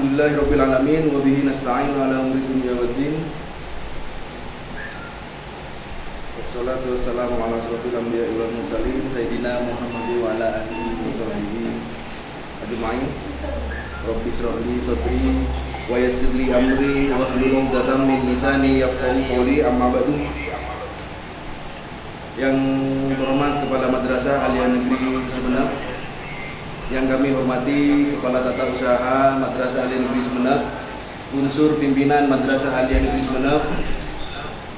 Alhamdulillahirabbil alamin wa bihi nasta'in ala umuri dunya waddin. Wassalatu wassalamu ala asyrofil anbiya'i wal mursalin sayyidina Muhammadin wa ala alihi wa sahbihi ajma'in. Rabbi shrah li sadri wa yassir li amri wa hlul 'uqdatam min lisani yafqahu qawli, amma ba'du. Yang terhormat Kepala Madrasah Aliyah Negeri Sumeneb, yang kami hormati Kepala Tata Usaha Madrasah Aliyah Negeri Sumeneb, unsur pimpinan Madrasah Aliyah Negeri Sumeneb,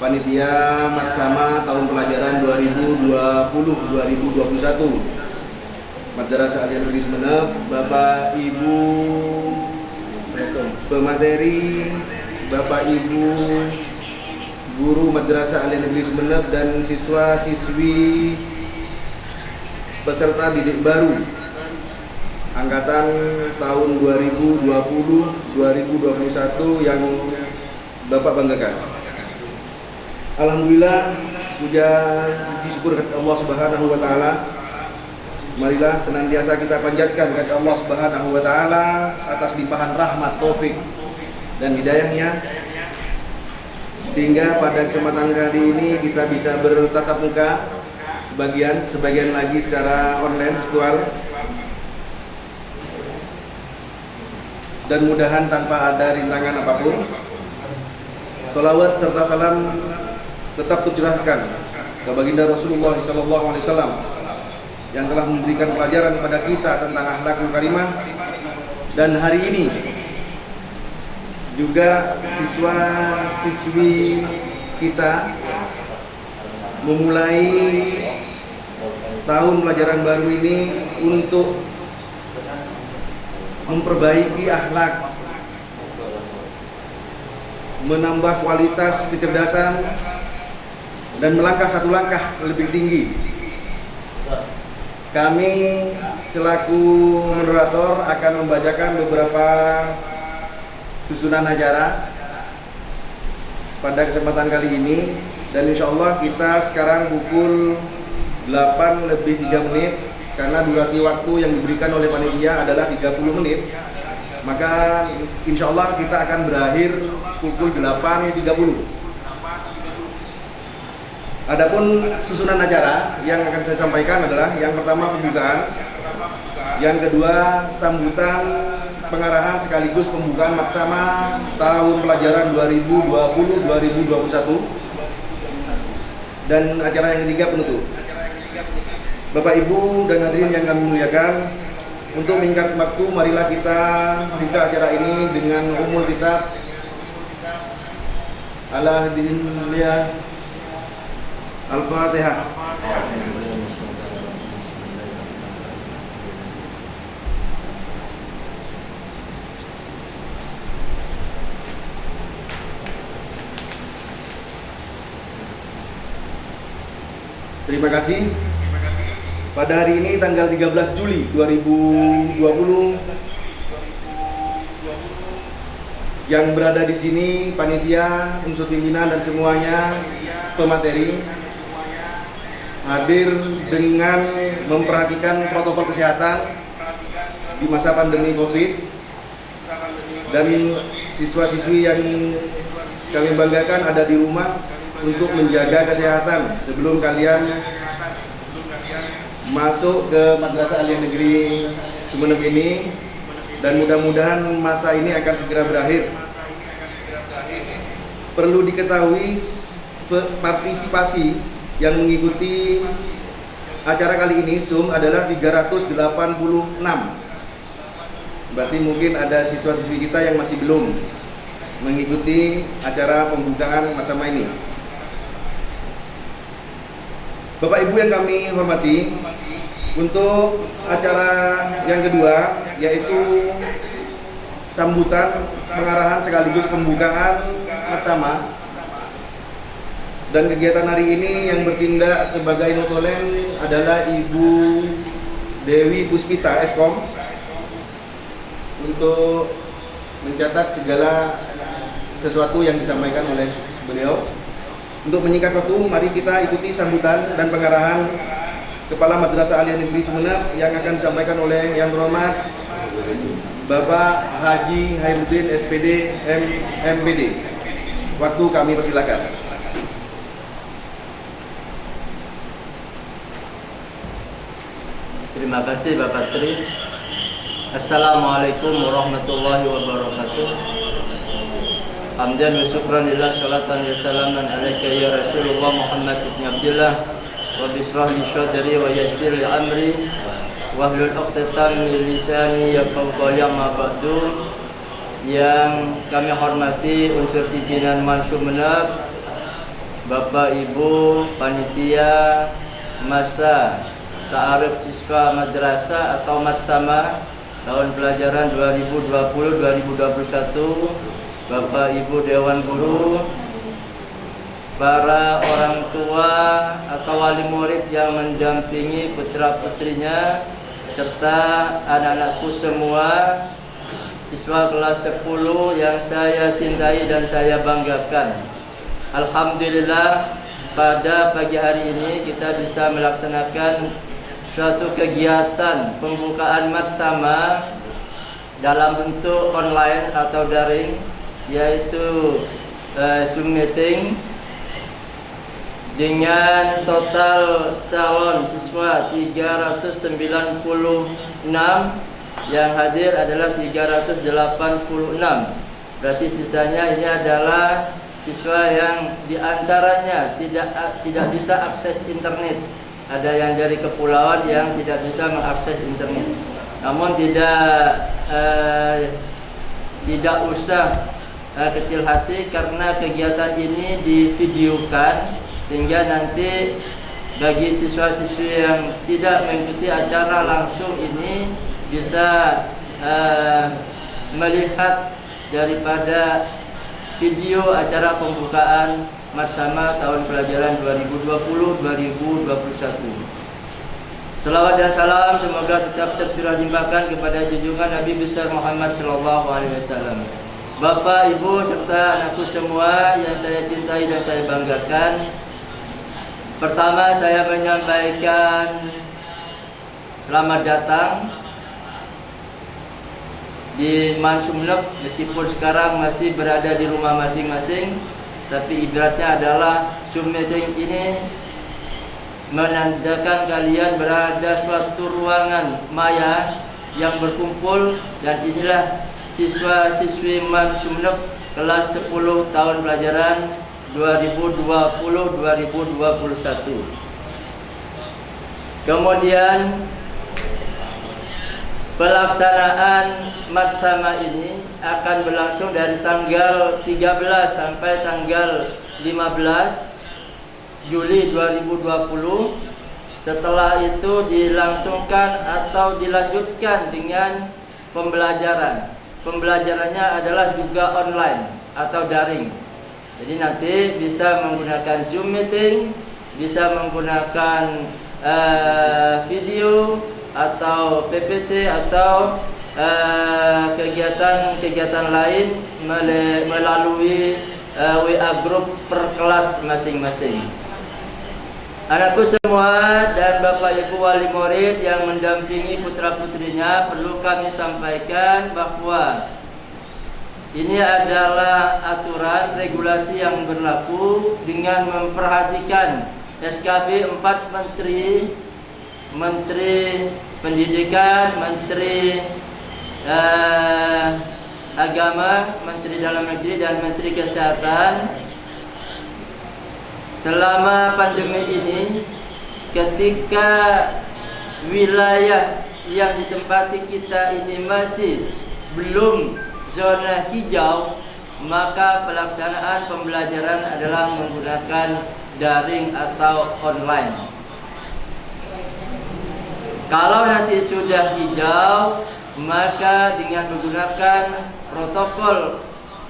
panitia Matsama tahun pelajaran 2020-2021 Madrasah Aliyah Negeri Sumeneb, Bapak Ibu pemateri, Bapak Ibu guru Madrasah Aliyah Negeri Sumeneb, dan siswa-siswi peserta didik baru angkatan tahun 2020-2021 yang Bapak banggakan. Alhamdulillah, puja syukur kepada Allah Subhanahu wa taala. Marilah senantiasa kita panjatkan kepada Allah Subhanahu wa taala atas limpahan rahmat, taufik dan hidayahnya, sehingga pada kesempatan kali ini kita bisa bertatap muka, sebagian lagi secara online virtual, dan mudahan tanpa ada rintangan apapun. Salawat serta salam tetap tercurahkan ke baginda Rasulullah SAW yang telah memberikan pelajaran kepada kita tentang akhlakul karimah. Dan hari ini juga siswa-siswi kita memulai tahun pelajaran baru ini untuk memperbaiki akhlak, menambah kualitas kecerdasan, dan melangkah satu langkah lebih tinggi. Kami selaku moderator akan membacakan beberapa susunan acara pada kesempatan kali ini, dan insya Allah kita sekarang pukul 8:03 karena durasi waktu yang diberikan oleh panitia adalah 30 menit, maka insya Allah kita akan berakhir pukul 8:30. Adapun susunan acara yang akan saya sampaikan adalah yang pertama pembukaan, yang kedua sambutan pengarahan sekaligus pembukaan Matsama tahun pelajaran 2020-2021, dan acara yang ketiga penutup. Bapak Ibu dan hadirin yang kami muliakan, untuk meningkat waktu marilah kita buka acara ini dengan umul kitab ala hadinillah Al-Fatihah. Terima kasih. Pada hari ini tanggal 13 Juli 2020, yang berada di sini panitia, unsur pimpinan dan semuanya pemateri hadir dengan memperhatikan protokol kesehatan di masa pandemi Covid, dan siswa-siswi yang kami banggakan ada di rumah untuk menjaga kesehatan sebelum kalian masuk ke Madrasah Aliyah Negeri Sumeneb ini, dan mudah-mudahan masa ini akan segera berakhir. Perlu diketahui, partisipasi yang mengikuti acara kali ini Zoom adalah 386. Berarti mungkin ada siswa-siswi kita yang masih belum mengikuti acara pembukaan Matsama ini. Bapak Ibu yang kami hormati, untuk acara yang kedua yaitu sambutan pengarahan sekaligus pembukaan Matsama, dan kegiatan hari ini yang bertindak sebagai notulen adalah Ibu Dewi Puspita Eskom, untuk mencatat segala sesuatu yang disampaikan oleh beliau. Untuk menyingkat waktu, mari kita ikuti sambutan dan pengarahan Kepala Madrasah Aliyah Negeri Sumeneb yang akan disampaikan oleh Yang Terhormat Bapak Haji Haimuddin SPD MPD. Waktu kami persilakan. Terima kasih Bapak Tri. Assalamualaikum warahmatullahi wabarakatuh. Hamdan wa syukran lillah, salatan wa salaman alaika ya Rasulullah Muhammad ibn Abdullah. Wa bishrah li sadri wa yassir li amri wahlul 'uqdatam min lisani yafqahu qawli, amma ba'du. Yang kami hormati unsur pimpinan Mansumenep, Bapak Ibu panitia masa ta'aruf siswa madrasah atau matsama tahun pelajaran 2020-2021, Bapak Ibu Dewan Guru, para orang tua atau wali murid yang mendampingi putra-putrinya, serta anak-anakku semua, siswa kelas 10 yang saya cintai dan saya banggakan. Alhamdulillah, pada pagi hari ini kita bisa melaksanakan suatu kegiatan pembukaan matsama dalam bentuk online atau daring, yaitu Zoom meeting, dengan total calon siswa 396, yang hadir adalah 386. Berarti sisanya ini adalah siswa yang diantaranya tidak bisa akses internet. Ada yang dari kepulauan yang tidak bisa mengakses internet. Namun tidak usah kecil hati, karena kegiatan ini divideokan, sehingga nanti bagi siswa-siswi yang tidak mengikuti acara langsung ini bisa melihat daripada video acara pembukaan matsama tahun pelajaran 2020-2021. Selawat dan salam semoga tetap tercurah limpahkan kepada junjungan Nabi besar Muhammad sallallahu alaihi wasallam. Bapak, Ibu serta anakku semua yang saya cintai dan saya banggakan. Pertama, saya menyampaikan selamat datang di Mansumenep, meskipun sekarang masih berada di rumah masing-masing, tapi ibaratnya adalah Zoom meeting ini menandakan kalian berada suatu ruangan maya yang berkumpul, dan inilah siswa-siswi Mansumenep kelas 10 tahun pelajaran 2020-2021. Kemudian pelaksanaan matsama ini akan berlangsung dari tanggal 13 sampai tanggal 15 Juli 2020. Setelah itu dilangsungkan atau dilanjutkan dengan pembelajaran. Pembelajarannya adalah juga online atau daring. Jadi nanti bisa menggunakan Zoom meeting, bisa menggunakan video atau PPT atau kegiatan-kegiatan lain melalui WA group per kelas masing-masing. Anakku semua dan Bapak Ibu wali murid yang mendampingi putra-putrinya, perlu kami sampaikan bahwa ini adalah aturan regulasi yang berlaku dengan memperhatikan SKB 4 Menteri, Menteri Pendidikan, Menteri Agama, Menteri Dalam Negeri, dan Menteri Kesehatan. Selama pandemi ini, ketika wilayah yang ditempati kita ini masih belum zona hijau, maka pelaksanaan pembelajaran adalah menggunakan daring atau online. Kalau nanti sudah hijau, maka dengan menggunakan protokol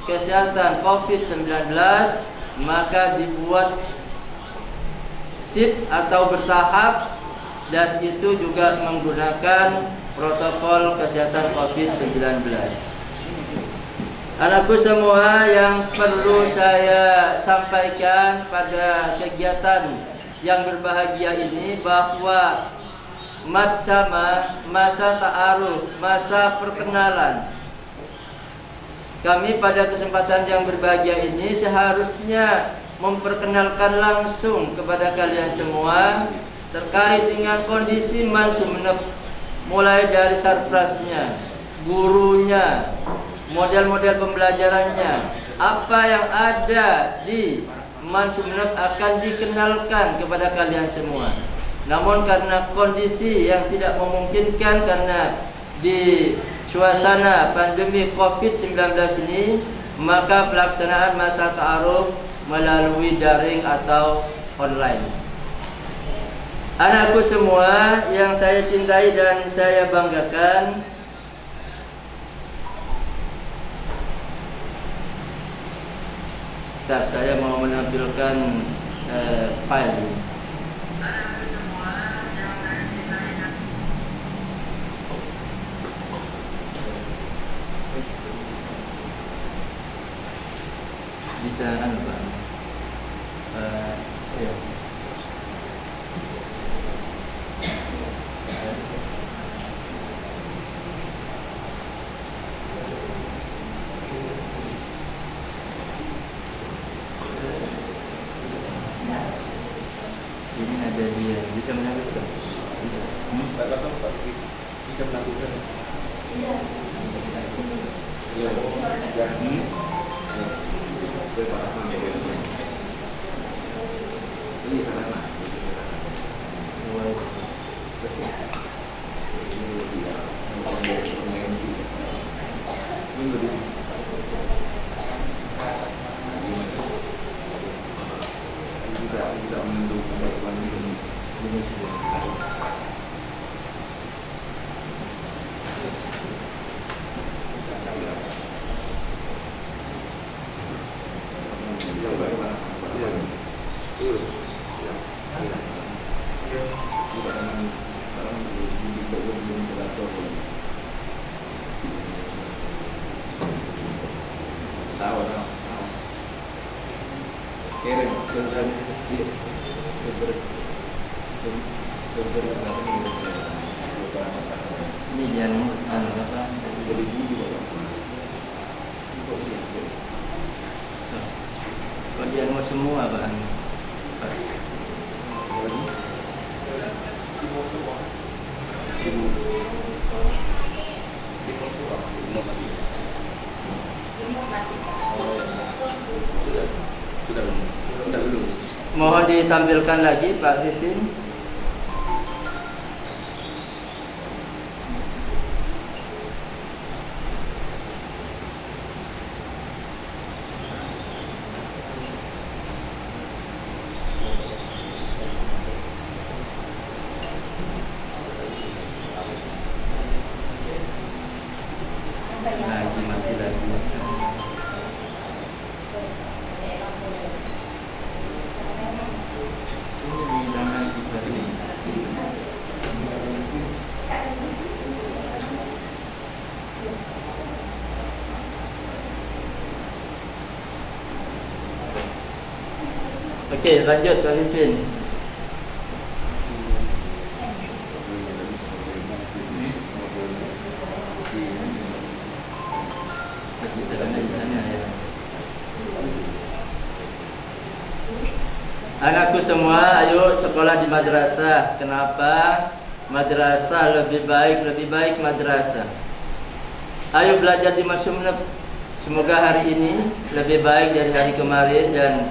kesehatan COVID-19, maka dibuat shift atau bertahap, dan itu juga menggunakan protokol kesehatan COVID-19. Anakku semua yang perlu saya sampaikan pada kegiatan yang berbahagia ini, bahwa masa ta'aruf, masa perkenalan. Kami pada kesempatan yang berbahagia ini seharusnya memperkenalkan langsung kepada kalian semua terkait dengan kondisi Man Sumenep, mulai dari sarprasnya, gurunya, model-model pembelajarannya, apa yang ada di Man Sumenep akan dikenalkan kepada kalian semua. Namun karena kondisi yang tidak memungkinkan karena di suasana pandemi COVID-19 ini, maka pelaksanaan masa ta'aruf melalui daring atau online. Anakku semua yang saya cintai dan saya banggakan, saya mau menampilkan file ini. Bisa kan Pak? Ya. Ini ada dia, bisa menampilkan? Bisa. Bisa menampilkan. Iya. Ini sana. Tidak menentukan bagaimana ini sudah. Ini jangan apa? Kau jangan semua Pak. Sudah belum. Mohon ditampilkan lagi Pak Vivin. Lagi mati lagi. Ini hilang lagi Pak. Okey, lanjut Pak Vivin. Kita ada di sana ya. Anakku semua, ayo sekolah di madrasah. Kenapa? Madrasah lebih baik madrasah. Ayo belajar di Man Sumenep. Semoga hari ini lebih baik dari hari kemarin dan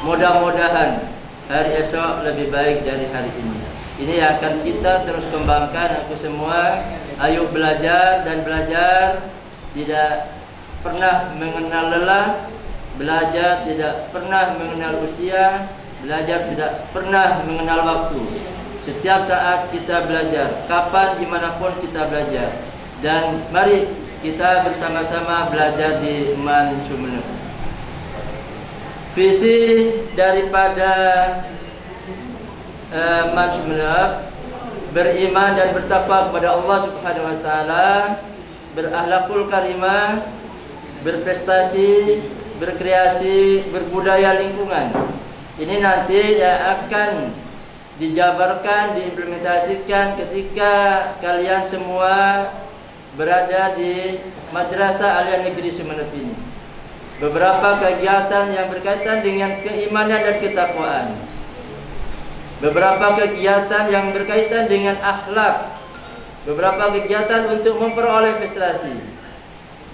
mudah-mudahan hari esok lebih baik dari hari ini. Ini yang akan kita terus kembangkan. Aku semua, ayo belajar dan belajar, tidak pernah mengenal lelah, belajar tidak pernah mengenal usia, belajar tidak pernah mengenal waktu. Setiap saat kita belajar, kapan dimanapun kita belajar. Dan mari kita bersama-sama belajar di Man Sumenep. Visi daripada Man Sumenep beriman dan bertakwa kepada Allah Subhanahu wa taala, berakhlakul karimah, berprestasi, berkreasi, berbudaya lingkungan. Ini nanti yang akan dijabarkan, diimplementasikan ketika kalian semua berada di Madrasah Aliyah Negeri Sumeneb ini. Beberapa kegiatan yang berkaitan dengan keimanan dan ketakwaan. Beberapa kegiatan yang berkaitan dengan akhlak, beberapa kegiatan untuk memperoleh prestasi,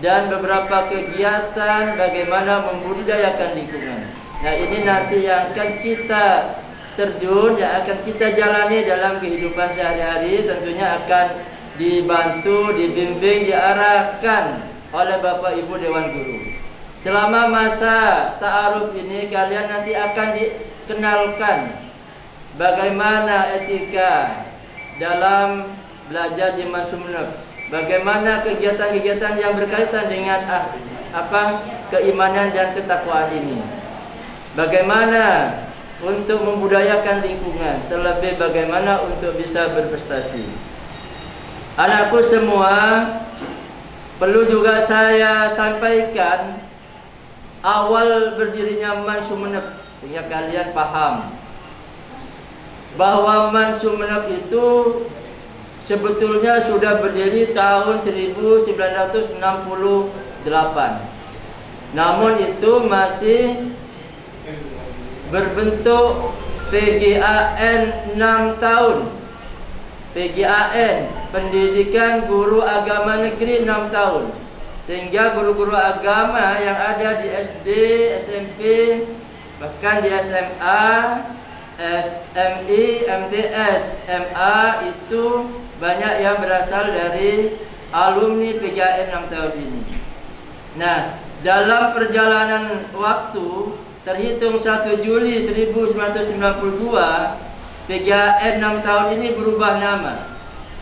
dan beberapa kegiatan bagaimana membudidayakan lingkungan. Nah, ini nanti yang akan kita terjun, yang akan kita jalani dalam kehidupan sehari-hari. Tentunya akan dibantu, dibimbing, diarahkan oleh Bapak Ibu Dewan Guru. Selama masa ta'aruf ini kalian nanti akan dikenalkan bagaimana etika dalam belajar di Sumeneb, bagaimana kegiatan-kegiatan yang berkaitan dengan keimanan dan ketakwaan ini, bagaimana untuk membudayakan lingkungan, terlebih bagaimana untuk bisa berprestasi. Anakku semua, perlu juga saya sampaikan awal berdirinya Sumeneb sehingga kalian paham bahwa Sumeneb itu sebetulnya sudah berdiri tahun 1968. Namun itu masih berbentuk PGAN 6 tahun. PGAN, Pendidikan Guru Agama Negeri 6 tahun. Sehingga guru-guru agama yang ada di SD, SMP, bahkan di SMA, MI, MTS, MA itu banyak yang berasal dari alumni PGAN 6 tahun ini. Nah, dalam perjalanan waktu terhitung 1 Juli 1992, PGAN 6 tahun ini berubah nama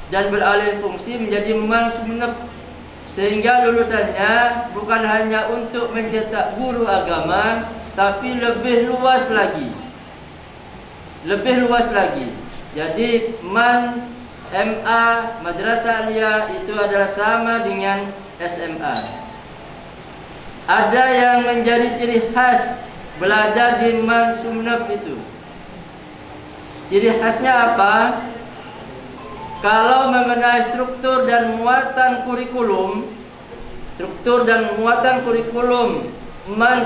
dan beralih fungsi menjadi Sumeneb, sehingga lulusannya bukan hanya untuk mencetak guru agama, tapi lebih luas lagi. Jadi MA Madrasah Aliyah itu adalah sama dengan SMA. Ada yang menjadi ciri khas belajar di Sumeneb itu. Ciri khasnya apa? Kalau mengenai struktur dan muatan kurikulum,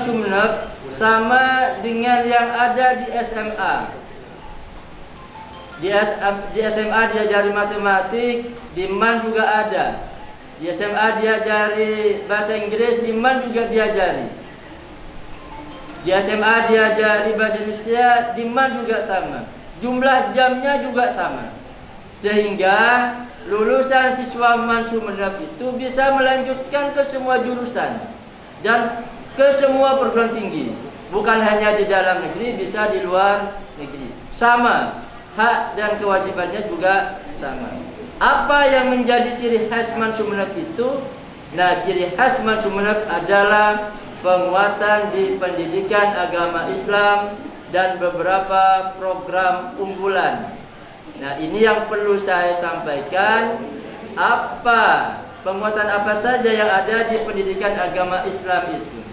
Sumeneb sama dengan yang ada di SMA. Di SMA diajari matematik, di juga ada. Di SMA diajari bahasa Inggris, di juga diajari. Di SMA diajari bahasa Indonesia, di juga sama. Jumlah jamnya juga sama. Sehingga lulusan siswa Sumeneb itu bisa melanjutkan ke semua jurusan dan ke semua perguruan tinggi. Bukan hanya di dalam negeri, bisa di luar negeri. Sama. Hak dan kewajibannya juga sama. Apa yang menjadi ciri khas Sumeneb itu? Nah, ciri khas Sumeneb adalah penguatan di pendidikan agama Islam dan beberapa program unggulan. Nah, ini yang perlu saya sampaikan. Penguatan apa saja yang ada di pendidikan agama Islam itu?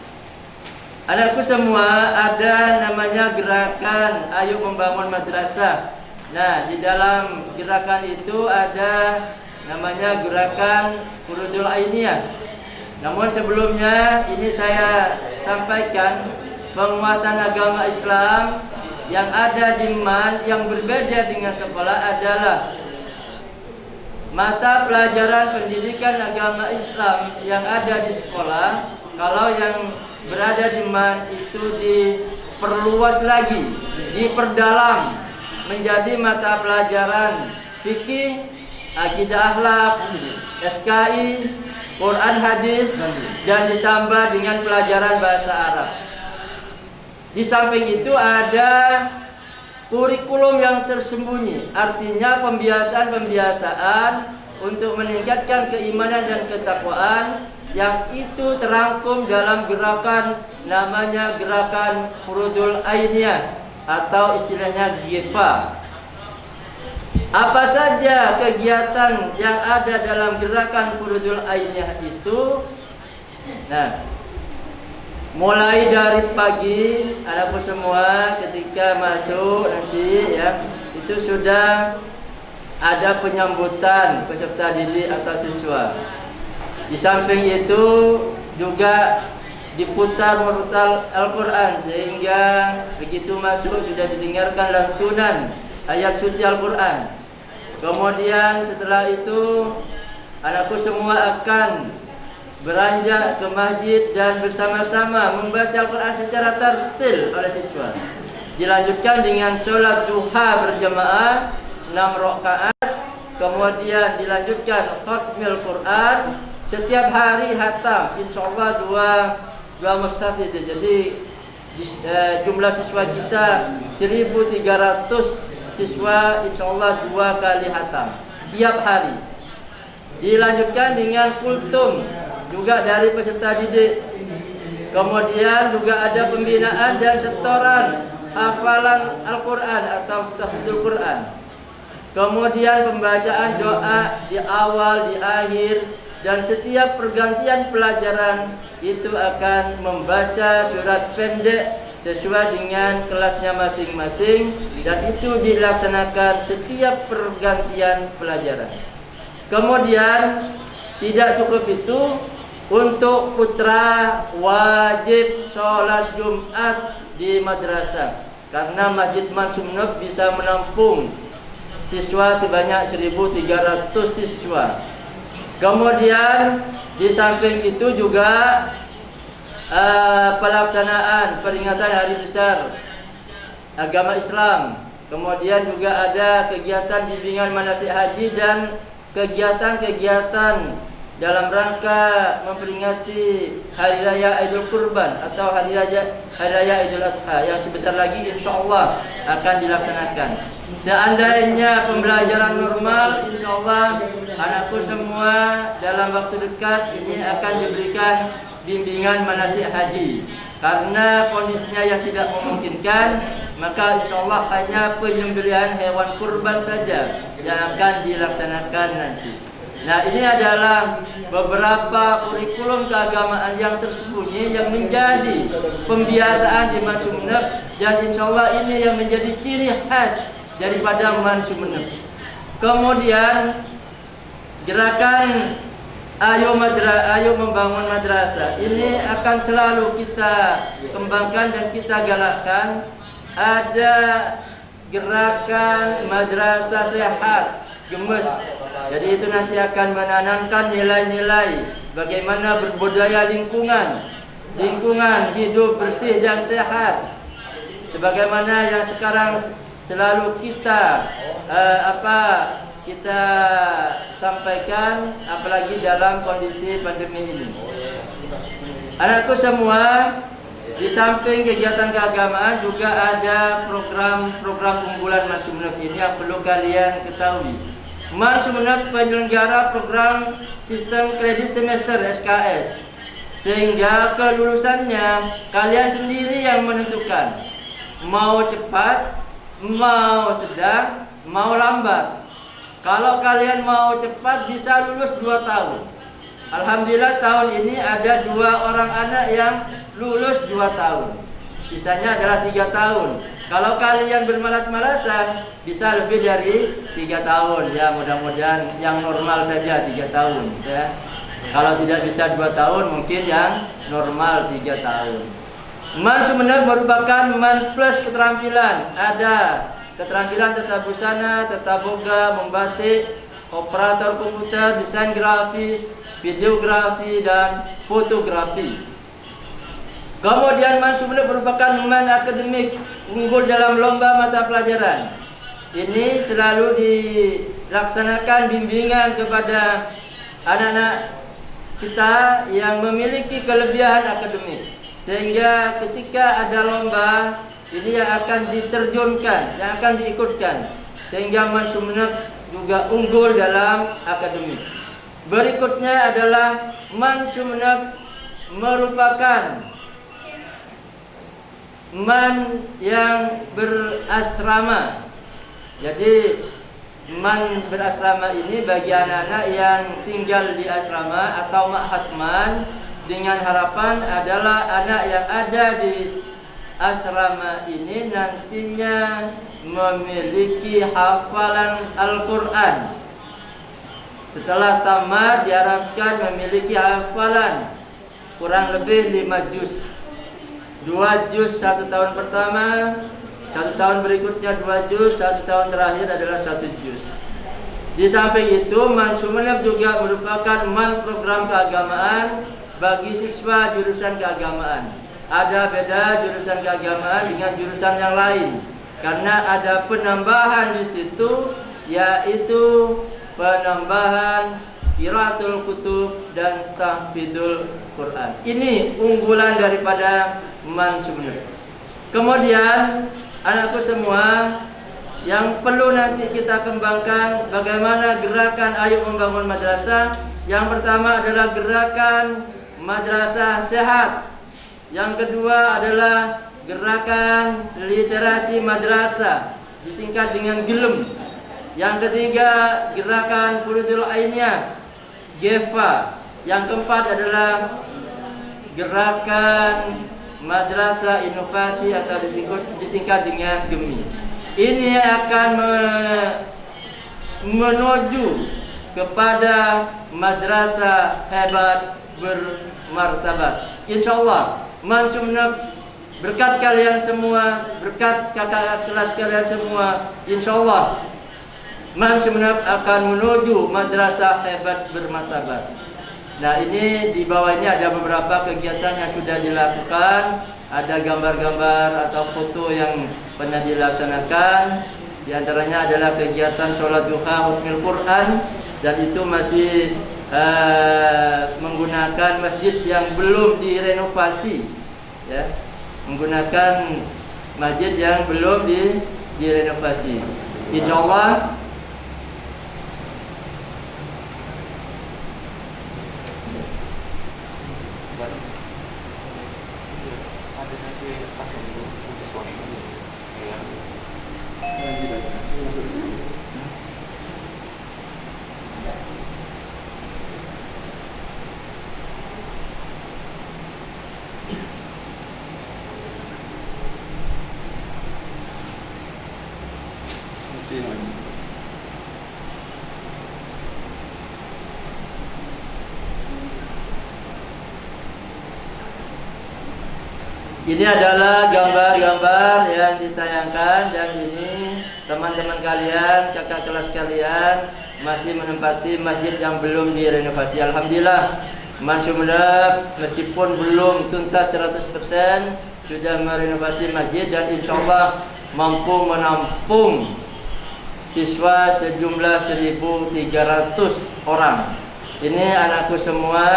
Anakku semua, ada namanya gerakan Ayo Membangun Madrasah. Nah, di dalam gerakan itu ada namanya gerakan Furudul Ainiyah. Namun sebelumnya ini saya sampaikan penguatan agama Islam yang ada di yang berbeda dengan sekolah adalah mata pelajaran pendidikan agama Islam yang ada di sekolah. Kalau yang berada di itu diperluas lagi, diperdalam menjadi mata pelajaran fikih, akidah akhlak, SKI, Quran hadis, dan ditambah dengan pelajaran bahasa Arab. Di samping itu ada kurikulum yang tersembunyi, artinya pembiasaan-pembiasaan untuk meningkatkan keimanan dan ketakwaan yang itu terangkum dalam gerakan namanya gerakan Furudul Ainiyah atau istilahnya GIFA. Apa saja kegiatan yang ada dalam gerakan Furudul Ainiyah itu? Nah, mulai dari pagi, anakku semua ketika masuk nanti ya, itu sudah ada penyambutan peserta didik atau siswa. Di samping itu juga diputar murotal Al-Quran, sehingga begitu masuk sudah didengarkan lantunan ayat suci Al-Quran. Kemudian setelah itu anakku semua akan beranjak ke masjid dan bersama-sama membaca Al-Quran secara tertil oleh siswa. Dilanjutkan dengan sholat duha berjamaah 6 rakaat. Kemudian dilanjutkan khatmil Quran setiap hari hatam, insyaallah dua mushaf itu. Jadi jumlah siswa kita 1.300 siswa, insyaallah 2 kali hatam tiap hari. Dilanjutkan dengan kultum juga dari peserta didik. Kemudian juga ada pembinaan dan setoran hafalan Al-Quran atau tahfidzul Quran. Kemudian pembacaan doa di awal, di akhir, dan setiap pergantian pelajaran itu akan membaca surat pendek sesuai dengan kelasnya masing-masing, dan itu dilaksanakan setiap pergantian pelajaran. Kemudian tidak cukup itu, untuk putra wajib sholat Jumat di madrasah, karena Masjid Mansumnab bisa menampung siswa sebanyak 1.300 siswa. Kemudian di samping itu juga pelaksanaan peringatan Hari Besar Agama Islam. Kemudian juga ada kegiatan bimbingan manasik haji dan kegiatan-kegiatan dalam rangka memperingati Hari Raya Idul Kurban atau Hari Raya Idul Adha yang sebentar lagi insyaallah akan dilaksanakan. Seandainya pembelajaran normal, insyaallah anakku semua dalam waktu dekat ini akan diberikan bimbingan manasik haji. Karena kondisinya yang tidak memungkinkan, maka insyaallah hanya penyembelihan hewan kurban saja yang akan dilaksanakan nanti. Nah, ini adalah beberapa kurikulum keagamaan yang tersembunyi yang menjadi pembiasaan di Mansumnab, dan insyaallah ini yang menjadi ciri khas daripada Mansumnab. Kemudian gerakan Ayo Membangun Madrasah ini akan selalu kita kembangkan dan kita galakkan. Ada gerakan madrasah sehat, gemes. Jadi itu nanti akan menanamkan nilai-nilai bagaimana berbudaya lingkungan hidup bersih dan sehat. Sebagaimana yang sekarang selalu kita kita sampaikan, apalagi dalam kondisi pandemi ini. Anakku semua, di samping kegiatan keagamaan juga ada program-program unggulan Mansumnab ini yang perlu kalian ketahui. Mansumnab penyelenggara program sistem kredit semester SKS, sehingga kelulusannya kalian sendiri yang menentukan, mau cepat, mau sedang, mau lambat. Kalau kalian mau cepat bisa lulus 2 tahun. Alhamdulillah tahun ini ada 2 orang anak yang lulus 2 tahun. Sisanya adalah 3 tahun. Kalau kalian bermalas-malasan bisa lebih dari 3 tahun. Ya, mudah-mudahan yang normal saja 3 tahun ya. Kalau tidak bisa 2 tahun, mungkin yang normal 3 tahun. Mansumnab merupakan man plus keterampilan. Ada keterampilan tata busana, tata boga, membatik, operator komputer, desain grafis, videografi, dan fotografi. Kemudian Mansumnab merupakan man akademik, unggul dalam lomba mata pelajaran. Ini selalu dilaksanakan bimbingan kepada anak-anak kita yang memiliki kelebihan akademik, sehingga ketika ada lomba ini yang akan diterjunkan, yang akan diikutkan, sehingga Mansumnab juga unggul dalam akademik. Berikutnya adalah Mansumnab merupakan man yang berasrama. Jadi man berasrama ini bagi anak-anak yang tinggal di asrama atau ma'had man, dengan harapan adalah anak yang ada di asrama ini nantinya memiliki hafalan Al-Quran. Setelah tamat diharapkan memiliki hafalan kurang lebih 5 juz. 2 juz 1 tahun pertama, 1 tahun berikutnya 2 juz, 1 tahun terakhir adalah 1 juz. Di samping itu, Man Sumenep juga merupakan man program keagamaan bagi siswa jurusan keagamaan. Ada beda jurusan keagamaan dengan jurusan yang lain, karena ada penambahan di situ, yaitu penambahan qiraatul kutub dan tahfidzul Quran. Ini unggulan daripada Man Sumenep. Kemudian anakku semua, yang perlu nanti kita kembangkan bagaimana gerakan Ayo Membangun Madrasah. Yang pertama adalah gerakan madrasah sehat. Yang kedua adalah gerakan literasi madrasah, disingkat dengan GELEM. Yang ketiga gerakan Furudul Ainiyah, GEFA. Yang keempat adalah gerakan madrasah inovasi atau disingkat dengan GEMI. Ini akan menuju kepada madrasah hebat bermartabat. Insyaallah, Man Sumenep berkat kalian semua, berkat kakak kelas kalian semua, insyaallah Man Sumenep akan menuju madrasah hebat bermartabat. Nah, ini di bawah ini ada beberapa kegiatan yang sudah dilakukan. Ada gambar-gambar atau foto yang pernah dilaksanakan. Di antaranya adalah kegiatan sholat duha hukmil Quran, dan itu masih menggunakan masjid yang belum direnovasi, ya, menggunakan masjid yang belum direnovasi. Insyaallah ini adalah gambar-gambar yang ditayangkan, dan ini teman-teman kalian, kakak kelas kalian masih menempati masjid yang belum direnovasi. Alhamdulillah, Man Sumenep meskipun belum tuntas 100% sudah merenovasi masjid, dan insyaallah mampu menampung siswa sejumlah 1.300 orang. Ini anakku semua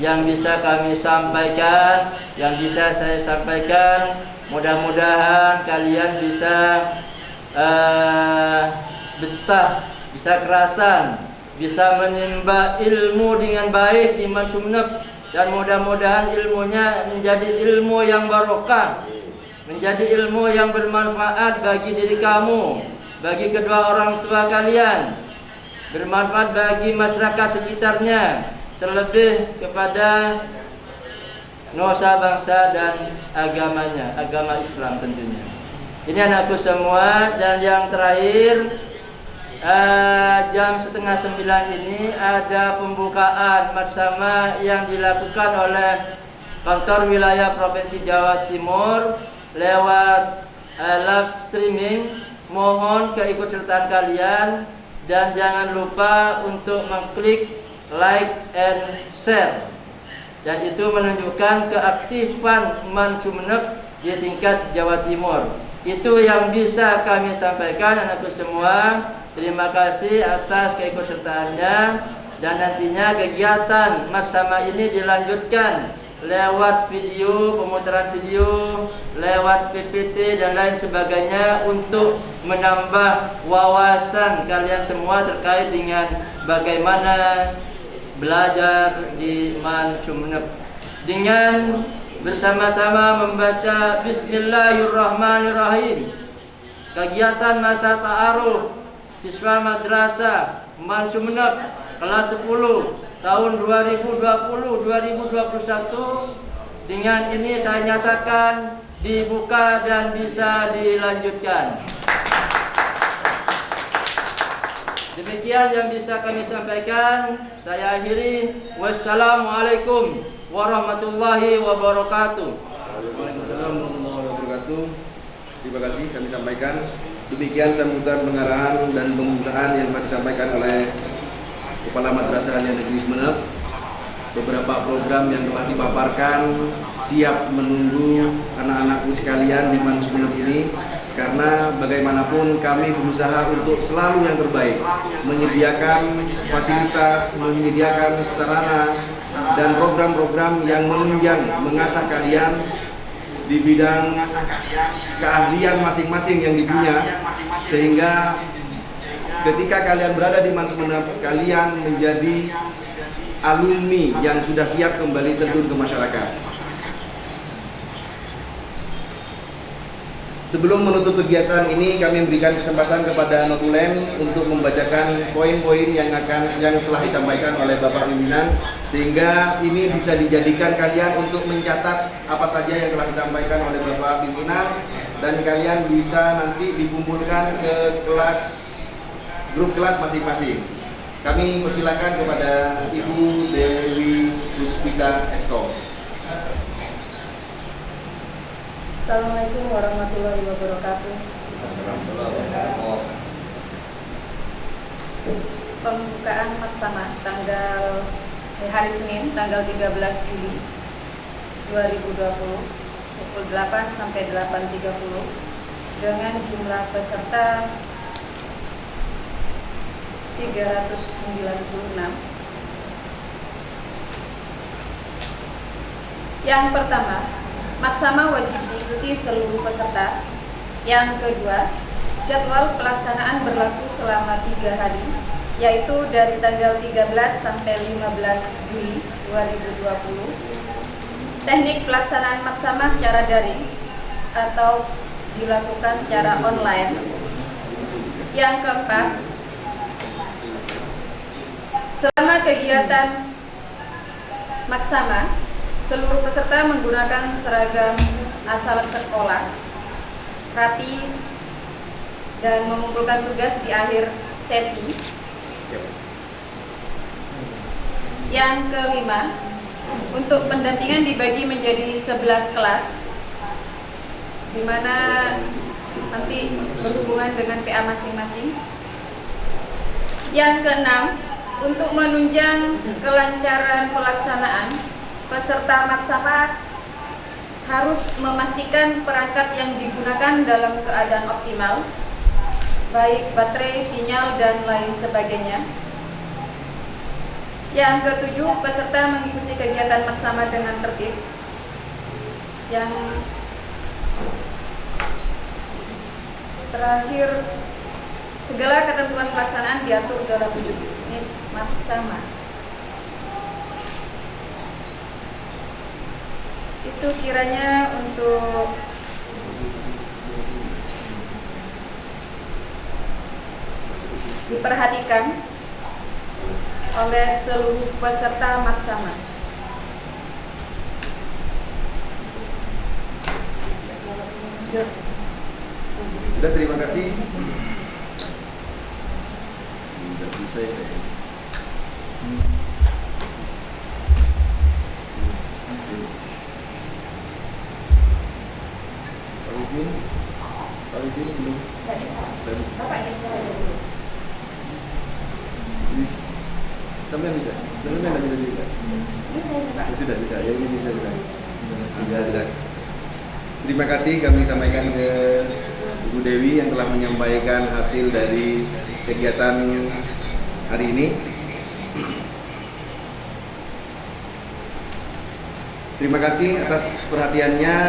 yang bisa kami sampaikan, yang bisa saya sampaikan. Mudah-mudahan kalian bisa betah, bisa kerasan, bisa menimba ilmu dengan baik di Man Sumenep, dan mudah-mudahan ilmunya menjadi ilmu yang barokah, menjadi ilmu yang bermanfaat bagi diri kamu, bagi kedua orang tua kalian, bermanfaat bagi masyarakat sekitarnya, terlebih kepada nusa bangsa dan agamanya, agama Islam tentunya. Ini anakku semua, dan yang terakhir jam 8:30 ini ada pembukaan bersama yang dilakukan oleh kantor wilayah Provinsi Jawa Timur lewat live streaming. Mohon keikutsertaan kalian, dan jangan lupa untuk mengklik like and share. Dan itu menunjukkan keaktifan Man Sumenep di tingkat Jawa Timur. Itu yang bisa kami sampaikan anakku semua. Terima kasih atas keikutsertaannya, dan nantinya kegiatan Matsama ini dilanjutkan lewat video, pemutaran video, lewat PPT dan lain sebagainya untuk menambah wawasan kalian semua terkait dengan bagaimana belajar di Man Sumenep, dengan bersama-sama membaca Bismillahirrahmanirrahim. Kegiatan masa ta'aruf siswa madrasah Man Sumenep kelas 10 tahun 2020-2021. Dengan ini saya nyatakan dibuka dan bisa dilanjutkan. Demikian yang bisa kami sampaikan. Saya akhiri. Wassalamualaikum warahmatullahi wabarakatuh. Waalaikumsalam warahmatullahi wabarakatuh. Terima kasih kami sampaikan. Demikian sambutan pengarahan dan pembukaan yang telah disampaikan oleh Kepala Madrasah Alia Negeri Sumeneb. Beberapa program yang telah dipaparkan siap menunggu anak-anakku sekalian di Manus Sumeneb ini, karena bagaimanapun kami berusaha untuk selalu yang terbaik, menyediakan fasilitas, menyediakan sarana dan program-program yang menunjang mengasah kalian di bidang keahlian masing-masing yang dipunya, sehingga ketika kalian berada di Manus Sumeneb, kalian menjadi alumni yang sudah siap kembali terjun ke masyarakat. Sebelum menutup kegiatan ini, kami memberikan kesempatan kepada notulen untuk membacakan poin-poin yang telah disampaikan oleh Bapak Pimpinan, sehingga ini bisa dijadikan kalian untuk mencatat apa saja yang telah disampaikan oleh Bapak Pimpinan, dan kalian bisa nanti dikumpulkan ke grup kelas masing-masing. Kami persilakan kepada Ibu Dewi Puspita Esko. Assalamualaikum warahmatullahi wabarakatuh. Pembukaan Maksama hari Senin tanggal 13 Juli 2020 pukul 8 sampai 8.30 dengan jumlah peserta 396. Yang pertama, Maksama wajib diikuti seluruh peserta. Yang kedua, jadwal pelaksanaan berlaku selama 3 hari, yaitu dari tanggal 13 sampai 15 Juli 2020. Teknik pelaksanaan Maksama secara daring atau dilakukan secara online. Yang keempat, selama kegiatan Maksama, seluruh peserta menggunakan seragam asal sekolah, rapi, dan mengumpulkan tugas di akhir sesi. Yang kelima, untuk pendampingan dibagi menjadi 11 kelas, di mana nanti berhubungan dengan PA masing-masing. Yang keenam, untuk menunjang kelancaran pelaksanaan, peserta Maksama harus memastikan perangkat yang digunakan dalam keadaan optimal, baik baterai, sinyal, dan lain sebagainya. Yang ketujuh, peserta mengikuti kegiatan Maksama dengan tertib. Yang terakhir, segala ketentuan pelaksanaan diatur dalam jenis Maksama. Itu kiranya untuk diperhatikan oleh seluruh peserta Maksama. Sudah, terima kasih. Tidak bisa ya. Kalau ini belum. Tidak bisa. Tidak bisa. Bapak geser aja dulu. Bisa. Sampai bisa. Sampai tidak bisa juga. Bisa ini Pak. Sudah bisa. Ya, ini bisa sudah. Sudah. Terima kasih kami sampaikan ke Ibu Dewi yang telah menyampaikan hasil dari kegiatan hari ini. Terima kasih atas perhatiannya.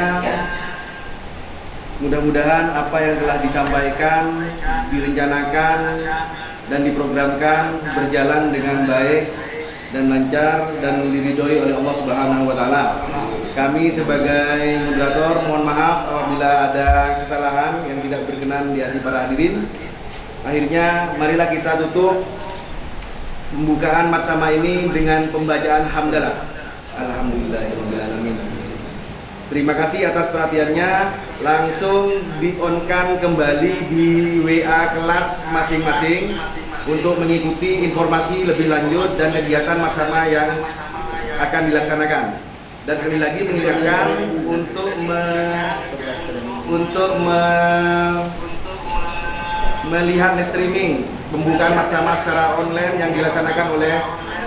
Mudah-mudahan apa yang telah disampaikan, direncanakan, dan diprogramkan berjalan dengan baik dan lancar dan diridhoi oleh Allah Subhanahu wa taala. Kami sebagai moderator mohon maaf apabila ada kesalahan yang tidak berkenan di hati para hadirin. Akhirnya marilah kita tutup pembukaan Maksama ini dengan pembacaan hamdalah. Alhamdulillahirabbil alamin. Terima kasih atas perhatiannya. Langsung di-on-kan kembali di WA kelas masing-masing untuk mengikuti informasi lebih lanjut dan kegiatan maksama yang akan dilaksanakan. Dan sekali lagi mengingatkan untuk melihat live streaming pembukaan maksama secara online yang dilaksanakan oleh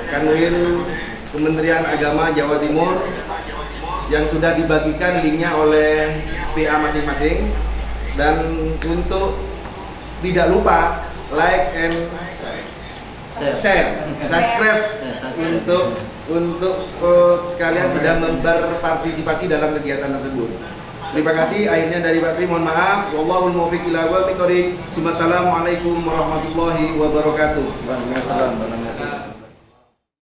Kanwil Kementerian Agama Jawa Timur yang sudah dibagikan linknya oleh PA masing-masing. Dan untuk tidak lupa like and share, subscribe untuk sekalian sudah berpartisipasi dalam kegiatan tersebut. Terima kasih. Akhirnya dari Pak Tri, mohon maaf. Wallahul muwaffiq ila aqwamit thoriq. Assalamualaikum warahmatullahi wabarakatuh. Waalaikumsalam warahmatullahi wabarakatuh.